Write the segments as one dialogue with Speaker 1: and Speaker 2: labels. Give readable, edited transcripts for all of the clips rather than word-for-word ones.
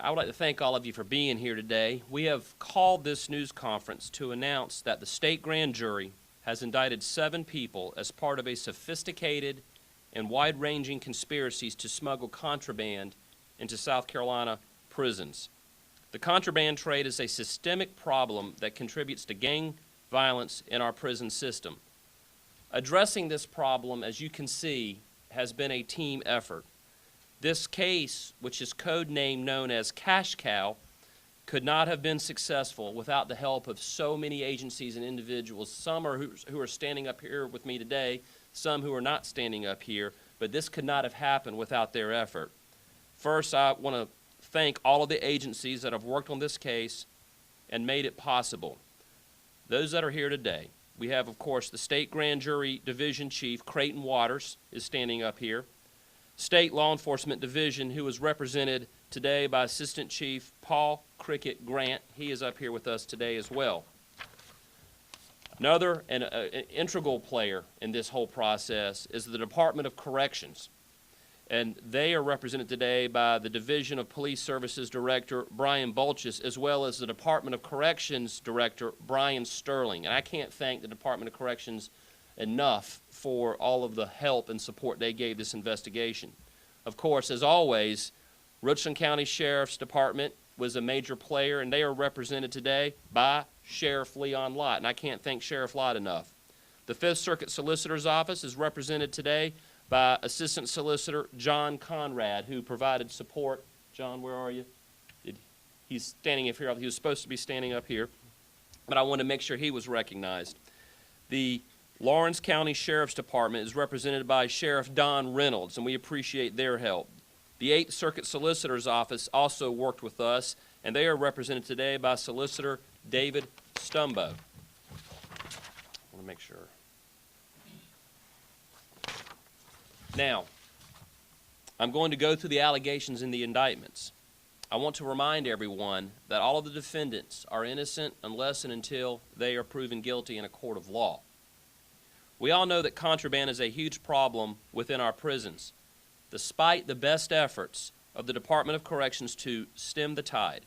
Speaker 1: I would like to thank all of you for being here today. We have called this news conference to announce that the state grand jury has indicted 7 people as part of a sophisticated and wide-ranging conspiracies to smuggle contraband into South Carolina prisons. The contraband trade is a systemic problem that contributes to gang violence in our prison system. Addressing this problem, as you can see, has been a team effort. This case, which is code name known as Cash Cow, could not have been successful without the help of so many agencies and individuals. Some who are standing up here with me today, some who are not standing up here, but this could not have happened without their effort. First, I want to thank all of the agencies that have worked on this case and made it possible. Those that are here today, we have, of course, the State Grand Jury Division Chief, Creighton Waters, is standing up here. State Law Enforcement Division, who is represented today by Assistant Chief Paul Cricket Grant. He is up here with us today as well. Another an integral player in this whole process is the Department of Corrections, and they are represented today by the Division of Police Services Director Brian Bulchis, as well as the Department of Corrections Director Brian Sterling. And I can't thank the Department of Corrections enough for all of the help and support they gave this investigation. Of course, as always, Richland County Sheriff's Department was a major player, and they are represented today by Sheriff Leon Lott, and I can't thank Sheriff Lott enough. The Fifth Circuit Solicitor's Office is represented today by Assistant Solicitor John Conrad, who provided support. John, where are you? He's standing up here. He was supposed to be standing up here, but I want to make sure he was recognized. The Lawrence County Sheriff's Department is represented by Sheriff Don Reynolds, and we appreciate their help. The 8th Circuit Solicitor's Office also worked with us, and they are represented today by Solicitor David Stumbo. I want to make sure. Now, I'm going to go through the allegations in the indictments. I want to remind everyone that all of the defendants are innocent unless and until they are proven guilty in a court of law. We all know that contraband is a huge problem within our prisons, despite the best efforts of the Department of Corrections to stem the tide.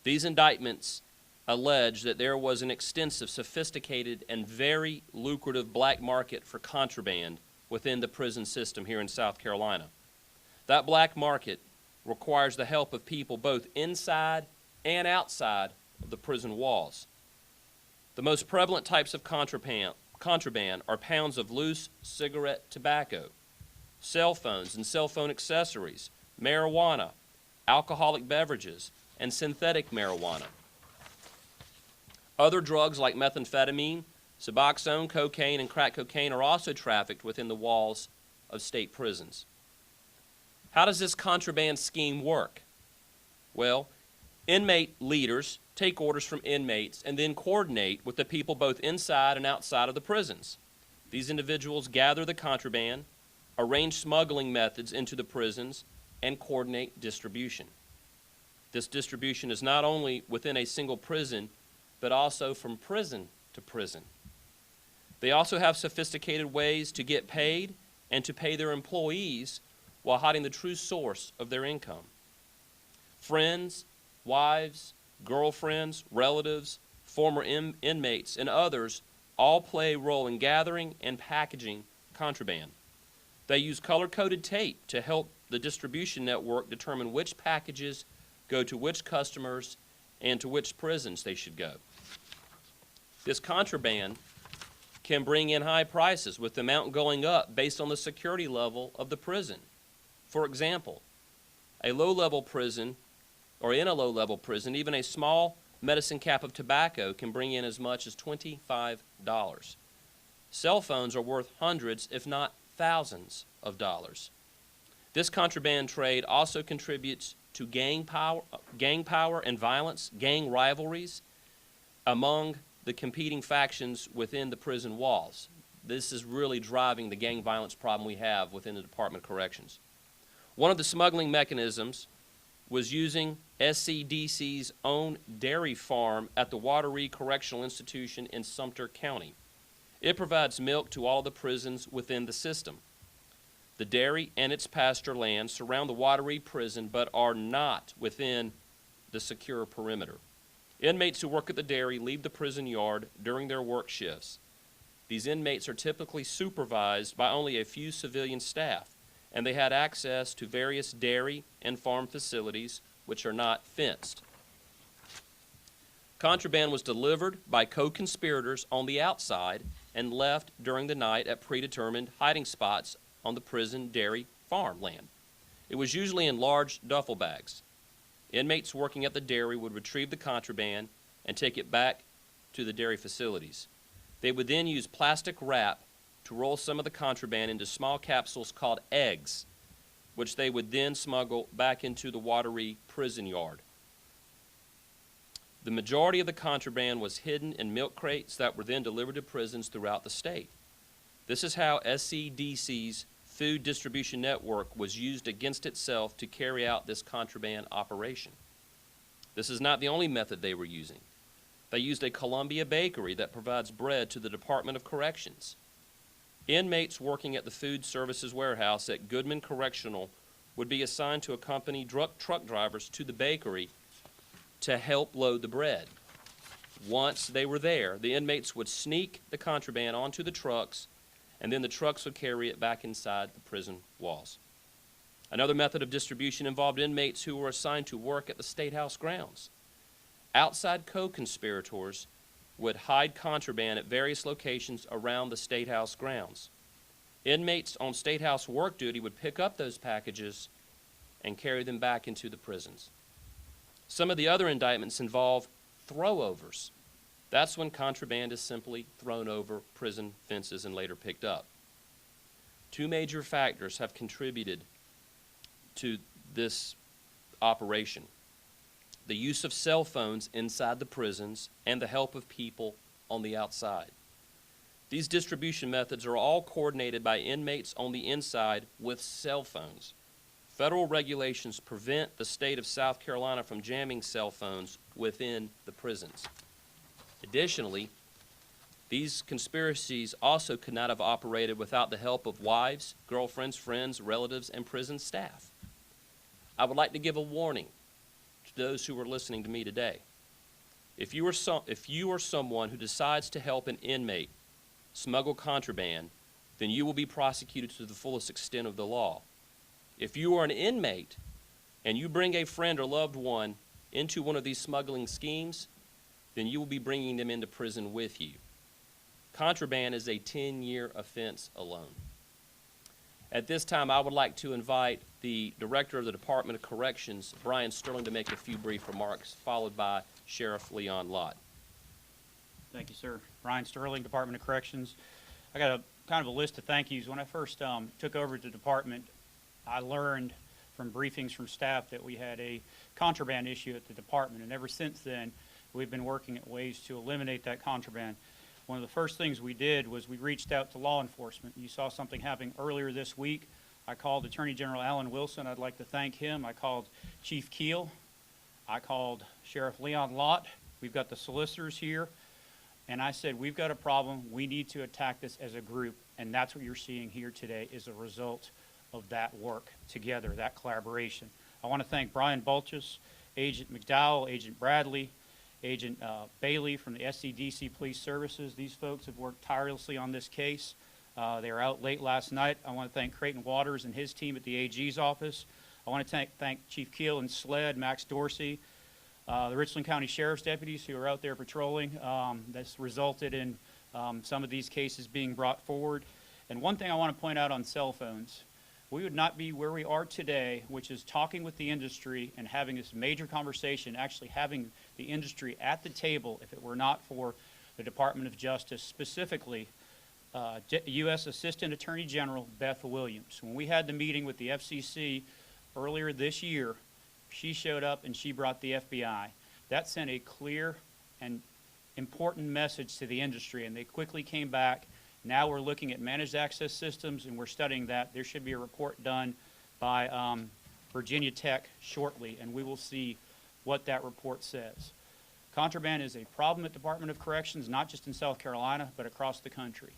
Speaker 1: These indictments allege that there was an extensive, sophisticated, and very lucrative black market for contraband within the prison system here in South Carolina. That black market requires the help of people both inside and outside of the prison walls. The most prevalent types of contraband are pounds of loose cigarette tobacco, cell phones and cell phone accessories, marijuana, alcoholic beverages, and synthetic marijuana. Other drugs like methamphetamine, Suboxone, cocaine, and crack cocaine are also trafficked within the walls of state prisons. How does this contraband scheme work? Well, inmate leaders take orders from inmates and then coordinate with the people both inside and outside of the prisons. These individuals gather the contraband, arrange smuggling methods into the prisons, and coordinate distribution. This distribution is not only within a single prison, but also from prison to prison. They also have sophisticated ways to get paid and to pay their employees while hiding the true source of their income. Friends, wives, girlfriends, relatives, former inmates, and others all play a role in gathering and packaging contraband. They use color-coded tape to help the distribution network determine which packages go to which customers and to which prisons they should go. This contraband can bring in high prices, with the amount going up based on the security level of the prison. For example, a low-level prison, or in a low-level prison, even a small medicine cap of tobacco can bring in as much as $25. Cell phones are worth hundreds, if not thousands of dollars. This contraband trade also contributes to gang power and violence, gang rivalries among the competing factions within the prison walls. This is really driving the gang violence problem we have within the Department of Corrections. One of the smuggling mechanisms was using SCDC's own dairy farm at the Wateree Correctional Institution in Sumter County. It provides milk to all the prisons within the system. The dairy and its pasture land surround the Wateree prison but are not within the secure perimeter. Inmates who work at the dairy leave the prison yard during their work shifts. These inmates are typically supervised by only a few civilian staff, and they had access to various dairy and farm facilities which are not fenced. Contraband was delivered by co-conspirators on the outside and left during the night at predetermined hiding spots on the prison dairy farm land. It was usually in large duffel bags. Inmates working at the dairy would retrieve the contraband and take it back to the dairy facilities. They would then use plastic wrap to roll some of the contraband into small capsules called eggs, which they would then smuggle back into the Wateree prison yard. The majority of the contraband was hidden in milk crates that were then delivered to prisons throughout the state. This is how SCDC's food distribution network was used against itself to carry out this contraband operation. This is not the only method they were using. They used a Columbia bakery that provides bread to the Department of Corrections. Inmates working at the food services warehouse at Goodman Correctional would be assigned to accompany truck drivers to the bakery to help load the bread. Once they were there, the inmates would sneak the contraband onto the trucks, and then the trucks would carry it back inside the prison walls. Another method of distribution involved inmates who were assigned to work at the State House grounds. Outside co-conspirators would hide contraband at various locations around the State House grounds. Inmates on State House work duty would pick up those packages and carry them back into the prisons. Some of the other indictments involve throwovers. That's when contraband is simply thrown over prison fences and later picked up. Two major factors have contributed to this operation: the use of cell phones inside the prisons and the help of people on the outside. These distribution methods are all coordinated by inmates on the inside with cell phones. Federal regulations prevent the state of South Carolina from jamming cell phones within the prisons. Additionally, these conspiracies also could not have operated without the help of wives, girlfriends, friends, relatives, and prison staff. I would like to give a warning to those who are listening to me today. If you are someone who decides to help an inmate smuggle contraband, then you will be prosecuted to the fullest extent of the law. If you are an inmate and you bring a friend or loved one into one of these smuggling schemes, then you will be bringing them into prison with you. Contraband is a 10-year offense alone. At this time, I would like to invite the Director of the Department of Corrections, Brian Sterling, to make a few brief remarks, followed by Sheriff Leon Lott.
Speaker 2: Thank you, sir. Brian Sterling, Department of Corrections. I got a kind of a list of thank yous. When I first took over the department, I learned from briefings from staff that we had a contraband issue at the department, and ever since then, we've been working at ways to eliminate that contraband. One of the first things we did was we reached out to law enforcement. You saw something happening earlier this week. I called Attorney General Alan Wilson. I'd like to thank him. I called Chief Keel. I called Sheriff Leon Lott. We've got the solicitors here. And I said, we've got a problem. We need to attack this as a group. And that's what you're seeing here today is a result of that work together, that collaboration. I want to thank Brian Bulchus, Agent McDowell, Agent Bradley, Agent Bailey from the SCDC Police Services. These folks have worked tirelessly on this case. They were out late last night. I want to thank Creighton Waters and his team at the AG's office. I want to thank Chief Keel and SLED, Max Dorsey, the Richland County Sheriff's deputies who are out there patrolling. That's resulted in some of these cases being brought forward. And one thing I want to point out on cell phones, we would not be where we are today, which is talking with the industry and having this major conversation, actually having the industry at the table if it were not for the Department of Justice, specifically U.S. Assistant Attorney General Beth Williams. When we had the meeting with the FCC earlier this year, she showed up and she brought the FBI. That sent a clear and important message to the industry, and they quickly came back. Now we're looking at managed access systems, and we're studying that. There should be a report done by Virginia Tech shortly, and we will see what that report says. Contraband is a problem at Department of Corrections, not just in South Carolina, but across the country.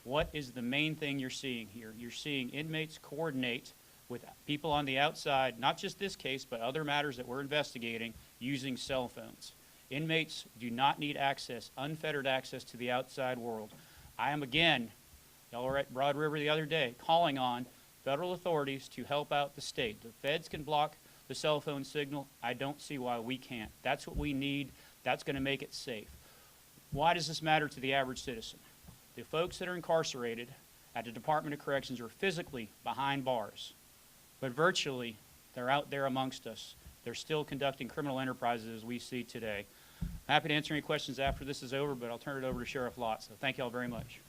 Speaker 2: What is the main thing you're seeing here? You're seeing inmates coordinate with people on the outside, not just this case, but other matters that we're investigating, using cell phones. Inmates do not need access, unfettered access to the outside world. I am again, y'all were at Broad River the other day, calling on federal authorities to help out the state. The feds can block the cell phone signal. I don't see why we can't. That's what we need. That's going to make it safe. Why does this matter to the average citizen? The folks that are incarcerated at the Department of Corrections are physically behind bars, but virtually they're out there amongst us. They're still conducting criminal enterprises as we see today. Happy to answer any questions after this is over, but I'll turn it over to Sheriff Lott. So thank you all very much.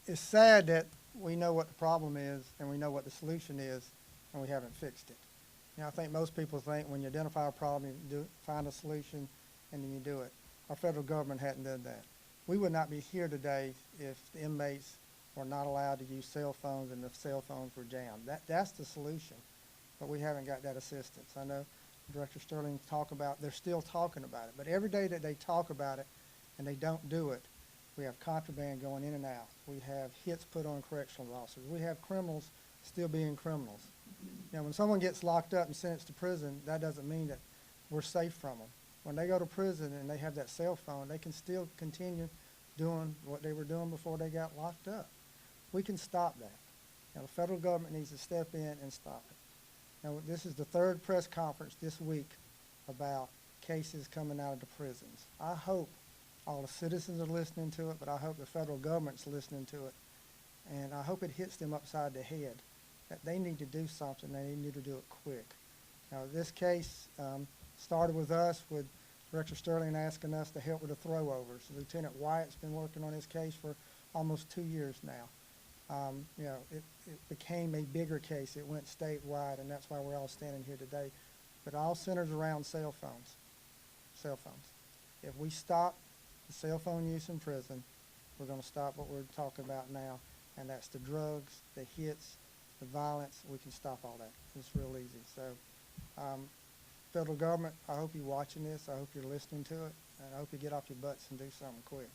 Speaker 3: It's sad that we know what the problem is and we know what the solution is and we haven't fixed it. You know, I think most people think when you identify a problem, you find a solution and then you do it. Our federal government hadn't done that. We would not be here today if the inmates were not allowed to use cell phones and the cell phones were jammed. That's the solution, but we haven't got that assistance. I know Director Sterling they're still talking about it, but every day that they talk about it and they don't do it, we have contraband going in and out. We have hits put on correctional officers. We have criminals still being criminals. You know, when someone gets locked up and sentenced to prison, that doesn't mean that we're safe from them. When they go to prison and they have that cell phone, they can still continue doing what they were doing before they got locked up. We can stop that. Now, the federal government needs to step in and stop it. Now, this is the third press conference this week about cases coming out of the prisons. I hope all the citizens are listening to it, but I hope the federal government's listening to it. And I hope it hits them upside the head that they need to do something. They need to do it quick. Now, this case started with us, with Director Sterling asking us to help with the throw-overs. Lieutenant Wyatt's been working on this case for almost 2 years now. You know, it became a bigger case. It went statewide, and that's why we're all standing here today. But it all centers around cell phones. Cell phones. If we stop the cell phone use in prison, we're going to stop what we're talking about now, and that's the drugs, the hits, the violence. We can stop all that. It's real easy. So, federal government, I hope you're watching this. I hope you're listening to it, and I hope you get off your butts and do something quick.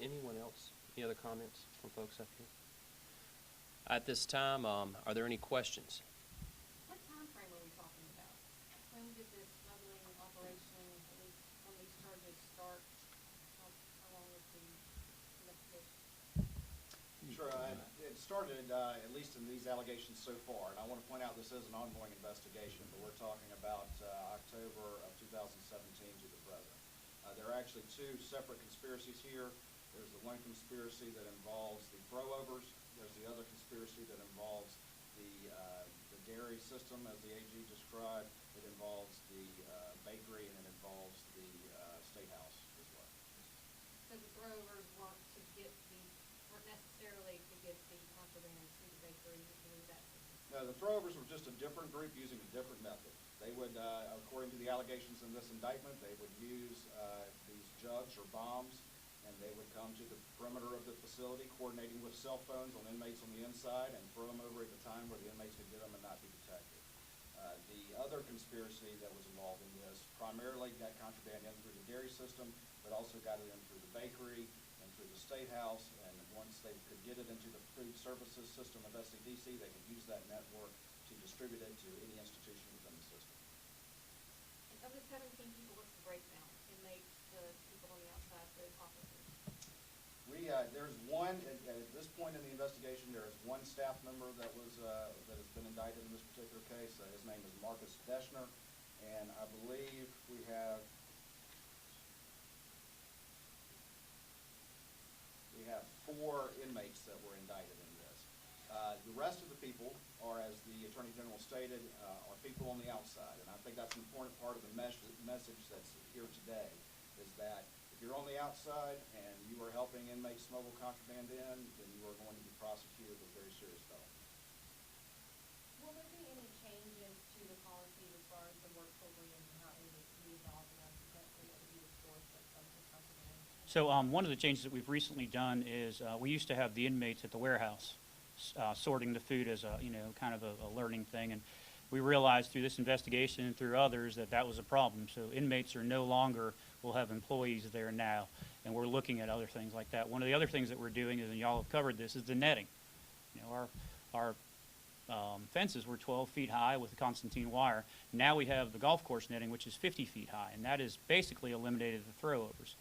Speaker 1: Anyone else? Any other comments from folks up here? At this time, are there any questions?
Speaker 4: What time frame are we talking about? When did this smuggling operation, at least when these charges start? How long is the investigation?
Speaker 5: Sure. It started, at least in these allegations so far, and I want to point out this is an ongoing investigation, but we're talking about October of 2017 to the present. There are actually two separate conspiracies here. There's the one conspiracy that involves the throw-overs. There's the other conspiracy that involves the dairy system, as the AG described. It involves the bakery, and it involves the state house as well.
Speaker 4: So the throwovers weren't necessarily to get the contraband to the bakery through that system?
Speaker 5: No, the throwovers were just a different group using a different method. They would, according to the allegations in this indictment, they would use these jugs or bombs, and they would come to the perimeter of the facility, coordinating with cell phones on inmates on the inside, and throw them over at the time where the inmates could get them and not be detected. The other conspiracy that was involved in this primarily got contraband in through the dairy system, but also got it in through the bakery and through the state house, and once they could get it into the food services system of SCDC, they could use that network to distribute it to any institution within the system.
Speaker 4: And of the 17 people, what's the breakdown? Inmates, the people on the outside, the officers?
Speaker 5: There's one, at this point in the investigation, there is one staff member that has been indicted in this particular case. His name is Marcus Deschner, and I believe we have 4 inmates that were indicted in this. The rest of the people are, as the Attorney General stated, are people on the outside, and I think that's an important part of the message that's here today, is that if you're on the outside and you are helping inmates smuggle contraband in, then you are going to be prosecuted with very serious felonies.
Speaker 4: Will there be any changes to the policies as far as the work program and how inmates can be involved in that? Potentially, what would be the source of some of the contraband?
Speaker 2: So one of the changes that we've recently done is we used to have the inmates at the warehouse sorting the food as a, kind of a learning thing. And we realized through this investigation and through others that that was a problem. So inmates are no longer We'll have employees there now, and we're looking at other things like that. One of the other things that we're doing is, and y'all have covered this, is the netting. You know, our fences were 12 feet high with the Constantine wire. Now we have the golf course netting, which is 50 feet high, and that has basically eliminated the throwovers.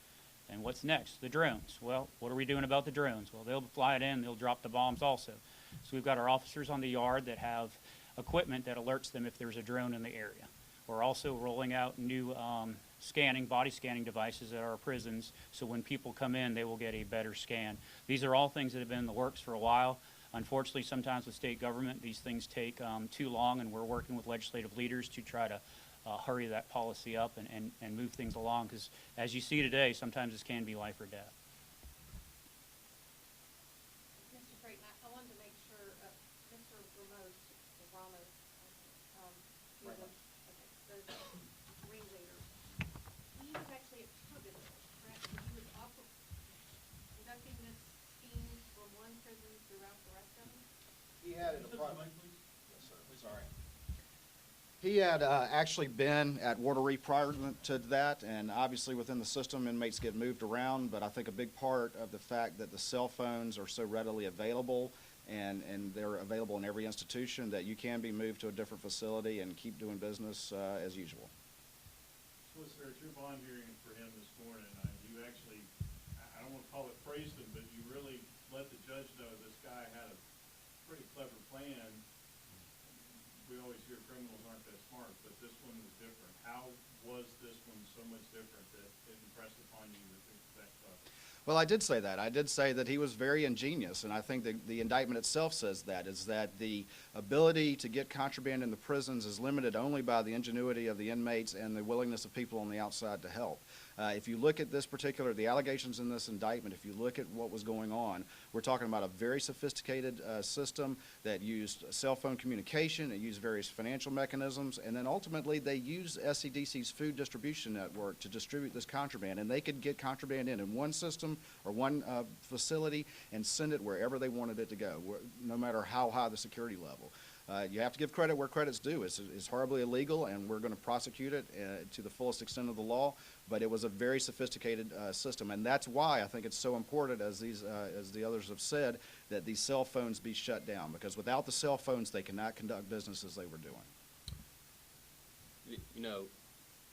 Speaker 2: And what's next? The drones. Well, what are we doing about the drones? Well, they'll fly it in, they'll drop the bombs also. So we've got our officers on the yard that have equipment that alerts them if there's a drone in the area. We're also rolling out new body scanning devices at our prisons, so when people come in, they will get a better scan. These are all things that have been in the works for a while. Unfortunately, sometimes with state government, these things take too long, and we're working with legislative leaders to try to hurry that policy up and move things along, because as you see today, sometimes this can be life or death.
Speaker 4: Mr. Creighton, I wanted to make sure, Mr. Ramos, you're the, okay, the ringleader. He was actually a turbine, correct? He was conducting this scheme from one prison throughout the rest of them?
Speaker 5: He had a department. Yes, sir. Sorry. He had actually been at Watery prior to that, and obviously within the system, inmates get moved around, but I think a big part of the fact that the cell phones are so readily available and they're available in every institution that you can be moved to a different facility and keep doing business as usual.
Speaker 6: Solicitor, at your bond hearing for him this morning, you actually, I don't want to call it praised him, but you really let the judge know this guy had a pretty clever plan. We always hear criminals aren't that smart, but this one was different. How was this one so much different that it impressed upon you that it was that clever?
Speaker 5: Well, I did say that. I did say that he was very ingenious, and I think the indictment itself says that, is that the ability to get contraband in the prisons is limited only by the ingenuity of the inmates and the willingness of people on the outside to help. If you look at the allegations in this indictment, if you look at what was going on, we're talking about a very sophisticated system that used cell phone communication, it used various financial mechanisms, and then ultimately they used SCDC's food distribution network to distribute this contraband, and they could get contraband in one system or one facility and send it wherever they wanted it to go, no matter how high the security level. You have to give credit where credit's due. It's horribly illegal, and we're going to prosecute it to the fullest extent of the law, but it was a very sophisticated system, and that's why I think it's so important, as the others have said, that these cell phones be shut down, because without the cell phones, they cannot conduct business as they were doing.
Speaker 1: You know,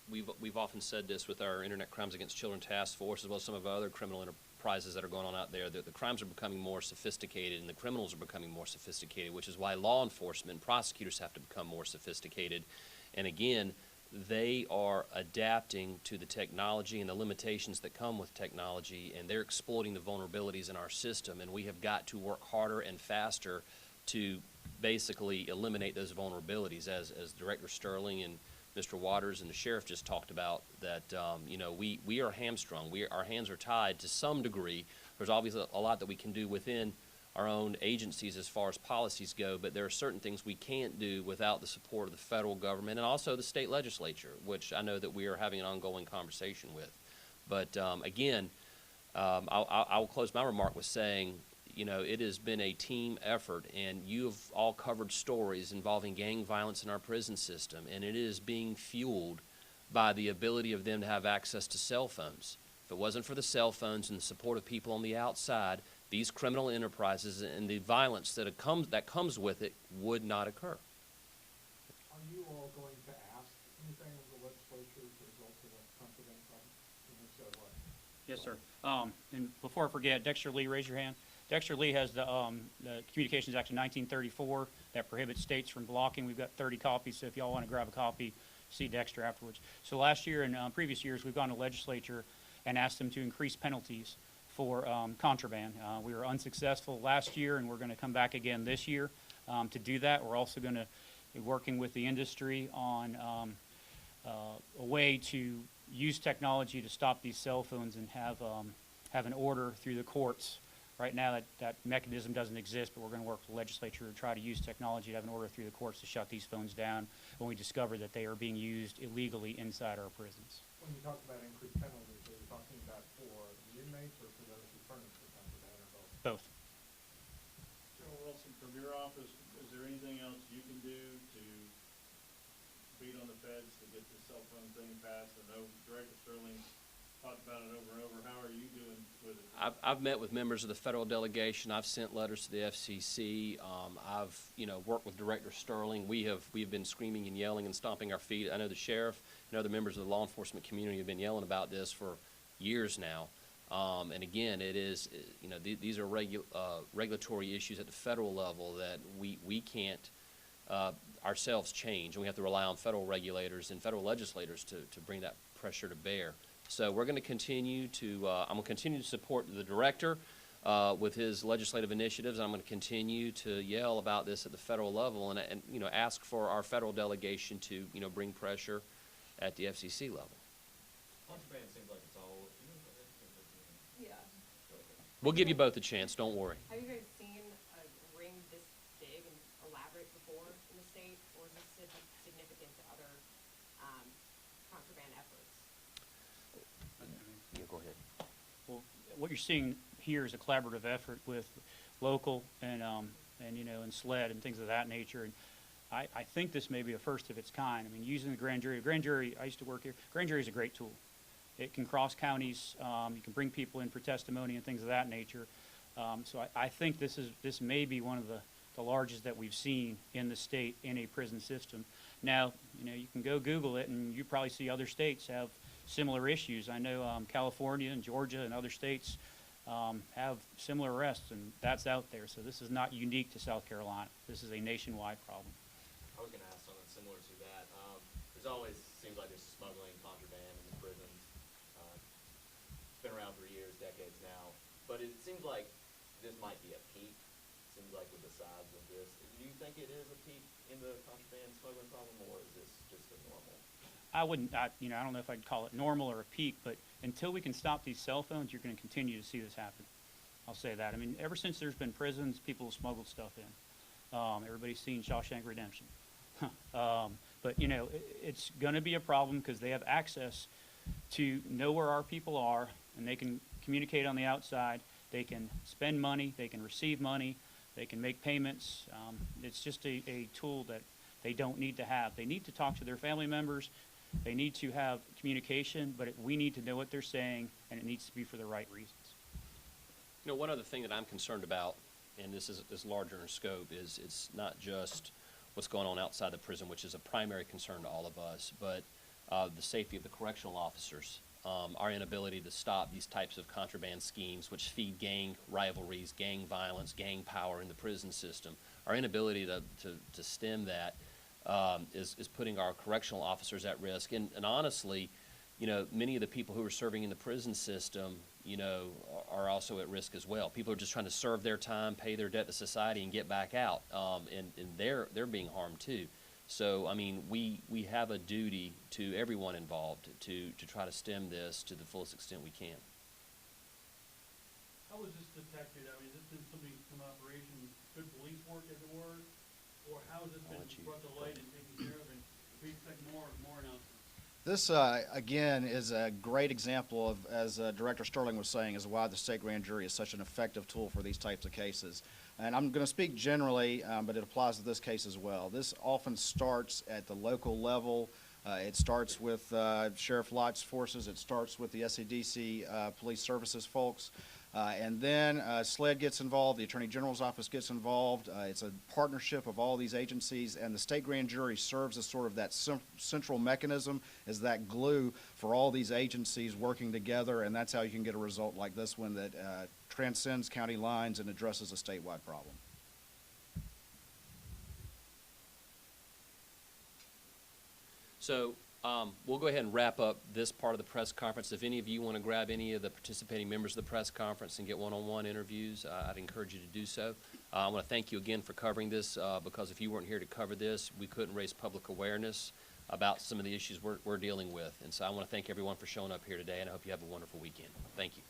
Speaker 1: we've often said this with our Internet Crimes Against Children Task Force, as well as some of our other criminal enterprises that are going on out there, that the crimes are becoming more sophisticated and the criminals are becoming more sophisticated, which is why law enforcement and prosecutors have to become more sophisticated. And again, they are adapting to the technology and the limitations that come with technology, and they're exploiting the vulnerabilities in our system, and we have got to work harder and faster to basically eliminate those vulnerabilities, as Director Sterling and Mr. Waters and the sheriff just talked about, that you know, we are hamstrung. Our hands are tied to some degree. There's obviously a lot that we can do within our own agencies as far as policies go, but there are certain things we can't do without the support of the federal government and also the state legislature, which I know that we are having an ongoing conversation with. But again, I will close my remark with saying, you know, it has been a team effort, and you've all covered stories involving gang violence in our prison system, and it is being fueled by the ability of them to have access to cell phones. If it wasn't for the cell phones and the support of people on the outside, these criminal enterprises and the violence that comes with it would not occur.
Speaker 7: Are you all going to ask anything of the legislature as a result of the contraband problem? And if so, what?
Speaker 2: Yes, sir. And before I forget, Dexter Lee, raise your hand. Dexter Lee has the Communications Act of 1934 that prohibits states from blocking. We've got 30 copies, so if y'all want to grab a copy, see Dexter afterwards. So last year and previous years, we've gone to legislature and asked them to increase penalties for contraband. We were unsuccessful last year, and we're going to come back again this year to do that. We're also going to be working with the industry on a way to use technology to stop these cell phones and have an order through the courts. Right now, that mechanism doesn't exist, but we're going to work with the legislature to try to use technology to have an order through the courts to shut these phones down when we discover that they are being used illegally inside our prisons.
Speaker 7: When you talk about increased penalties, are you talking about for the inmates or for those who furnish the contraband, or both?
Speaker 2: Both.
Speaker 6: General Wilson, from your office, is there anything else you can do to beat on the feds to get this cell phone thing passed? I know Director Sterling
Speaker 1: I've met with members of the federal delegation. I've sent letters to the FCC. I've, worked with Director Sterling. We've been screaming and yelling and stomping our feet. I know the sheriff and other members of the law enforcement community have been yelling about this for years now. And again, it is, these are regulatory issues at the federal level that we can't ourselves change, and we have to rely on federal regulators and federal legislators to bring that pressure to bear. So we're going to continue to, I'm going to continue to support the director with his legislative initiatives. I'm going to continue to yell about this at the federal level and ask for our federal delegation to, bring pressure at the FCC level.
Speaker 8: Contraband seems like it's all.
Speaker 4: Yeah.
Speaker 1: We'll give you both a chance, don't worry.
Speaker 4: Have you guys seen a ring this big and elaborate before in the state, or is this significant to other contraband efforts?
Speaker 1: Yeah, go ahead.
Speaker 2: Well, what you're seeing here is a collaborative effort with local and SLED and things of that nature. And I think this may be a first of its kind. I mean, using the grand jury, I used to work here. Grand jury is a great tool. It can cross counties. You can bring people in for testimony and things of that nature. So I think this may be one of the largest that we've seen in the state in a prison system. Now, you can go Google it, and you probably see other states have similar issues. I know California and Georgia and other states have similar arrests, and that's out there. So this is not unique to South Carolina. This is a nationwide problem.
Speaker 8: I was going to ask something similar to that. There's always seems like there's smuggling, contraband in the prisons. It's been around for years, decades now. But it seems like this might be a peak. Seems like with the size of this. Do you think it is a peak in the contraband smuggling problem, or is this just a normal?
Speaker 2: I don't know if I'd call it normal or a peak, but until we can stop these cell phones, you're going to continue to see this happen. I'll say that. I mean, ever since there's been prisons, people have smuggled stuff in. Everybody's seen Shawshank Redemption. But, it's going to be a problem because they have access to know where our people are, and they can communicate on the outside. They can spend money. They can receive money. They can make payments. It's just a tool that they don't need to have. They need to talk to their family members. They need to have communication, but we need to know what they're saying, and it needs to be for the right reasons.
Speaker 1: One other thing that I'm concerned about, and this is larger in scope, is it's not just what's going on outside the prison, which is a primary concern to all of us, but the safety of the correctional officers, our inability to stop these types of contraband schemes which feed gang rivalries, gang violence, gang power in the prison system. Our inability to stem that is putting our correctional officers at risk. And honestly, many of the people who are serving in the prison system, are also at risk as well. People are just trying to serve their time, pay their debt to society, and get back out. And they're being harmed too. So, I mean, we have a duty to everyone involved to try to stem this to the fullest extent we can.
Speaker 6: How was this detected? I mean, has this been somebody from operation, good police work, as it were? Or how has this
Speaker 1: I'll let you
Speaker 6: been brought to light and taken care of? And we expect more announcements.
Speaker 9: This, again, is a great example of, as Director Sterling was saying, is why the state grand jury is such an effective tool for these types of cases. And I'm going to speak generally, but it applies to this case as well. This often starts at the local level. It starts with Sheriff Lott's forces. It starts with the SCDC police services folks. And then SLED gets involved, the Attorney General's office gets involved. It's a partnership of all these agencies, and the state grand jury serves as sort of that central mechanism, as that glue for all these agencies working together, and that's how you can get a result like this one that transcends county lines and addresses a statewide problem.
Speaker 1: So we'll go ahead and wrap up this part of the press conference. If any of you want to grab any of the participating members of the press conference and get one-on-one interviews, I'd encourage you to do so. I want to thank you again for covering this because if you weren't here to cover this, we couldn't raise public awareness about some of the issues we're dealing with. And so I want to thank everyone for showing up here today, and I hope you have a wonderful weekend. Thank you.